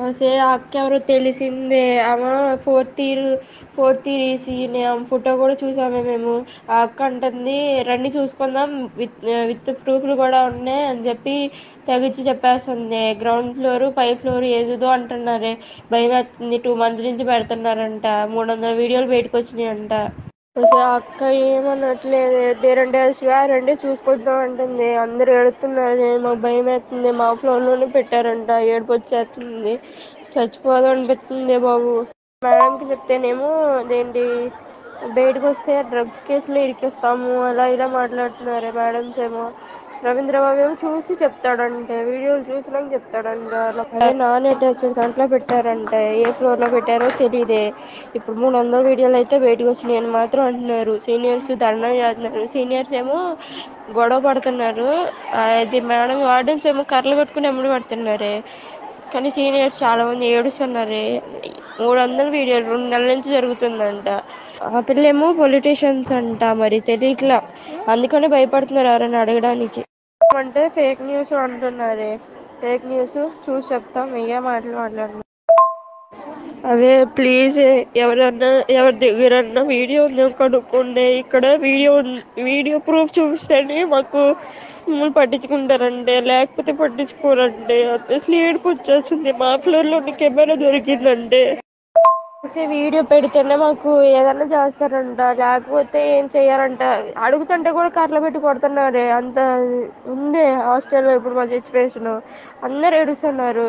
అసే ఆ అక్క ఎవరో తెలిసిందే. ఆమె ఫోర్త్ ఇయర్ ఈసీనే. ఆమె ఫోటో కూడా చూసామే మేము. ఆ అక్క అంటుంది రండి చూసుకుందాం, విత్ ప్రూఫ్లు కూడా ఉన్నాయి అని చెప్పి తెగిచ్చి చెప్పేస్తుంది. గ్రౌండ్ ఫ్లోర్, పై ఫ్లోర్ ఏదేదో అంటున్నారే. భయం వేస్తుంది. 2 months నుంచి పెడుతున్నారంట. 300 వీడియోలు బయటకు వచ్చినాయంట. అసలు ఆ అక్క ఏమనట్లేదు. దేరంటే రండి చూసుకుంటాం అంటుంది. అందరు ఏడుతున్నారు. మాకు భయం వేస్తుంది. మా ఫ్లోర్ లోనే పెట్టారంట. ఏడుపు వచ్చేస్తుంది. చచ్చిపోదాం అనిపిస్తుంది బాబు. మేడంకి చెప్తేనేమో అదేంటి బయటకు వస్తే డ్రగ్స్ కేసులో ఇరికిస్తాము అలా ఇలా మాట్లాడుతున్నారు మేడమ్స్ ఏమో. రవీంద్ర బాబు ఏమో చూసి చెప్తాడంటే, వీడియోలు చూసినాక చెప్తాడంట. నాన్ అటాచ్డ్ దాంట్లో పెట్టారంటే. ఏ ఫ్లోర్ లో పెట్టారో తెలియదే. ఇప్పుడు 300 వీడియోలు అయితే బయటకు వచ్చినాయని మాత్రం అంటున్నారు. సీనియర్స్ ధర్నా చేస్తున్నారు. సీనియర్స్ ఏమో గొడవ పడుతున్నారు. ఇది మేడం వార్డెన్స్ ఏమో కర్రలు పెట్టుకుని ఎమ్మడి పడుతున్నారే. కానీ సీనియర్స్ చాలా మంది ఏడుస్తున్నారే. 300 వీడియోలు 2 నెలల నుంచి జరుగుతుందంట. ఆ పిల్లేమో పొలిటీషియన్స్ అంట. మరి తెలియట్లా, అందుకనే భయపడుతున్నారు ఎవరైనా అడగడానికి. అంటే ఫేక్ న్యూస్ అంటున్నారే. ఫేక్ న్యూస్ చూసి చెప్తాం. ఏ మాటలు మాట్లాడుతున్నారు. అదే ప్లీజ్ ఎవరన్నా ఎవరి దగ్గరన్నా వీడియో ఉందేమో కనుక్కోండి. ఇక్కడ వీడియో ప్రూఫ్ చూపిస్తేనే మాకు మమ్మల్ని పట్టించుకుంటారంటే, లేకపోతే పట్టించుకోరంటే. అసలు ఏడుపు వచ్చేస్తుంది. మా ఫ్లోర్ లో కెమెరా దొరికిందంటే వీడియో పెడితేనే మాకు ఏదన్నా చేస్తారంట, లేకపోతే ఏం చెయ్యారంట. అడుగుతుంటే కూడా కర్రలు పెట్టి కొడుతున్నారే. అంత ఉంది హాస్టల్లో ఇప్పుడు మా సిచ్యువేషన్. అందరు ఏడుస్తున్నారు.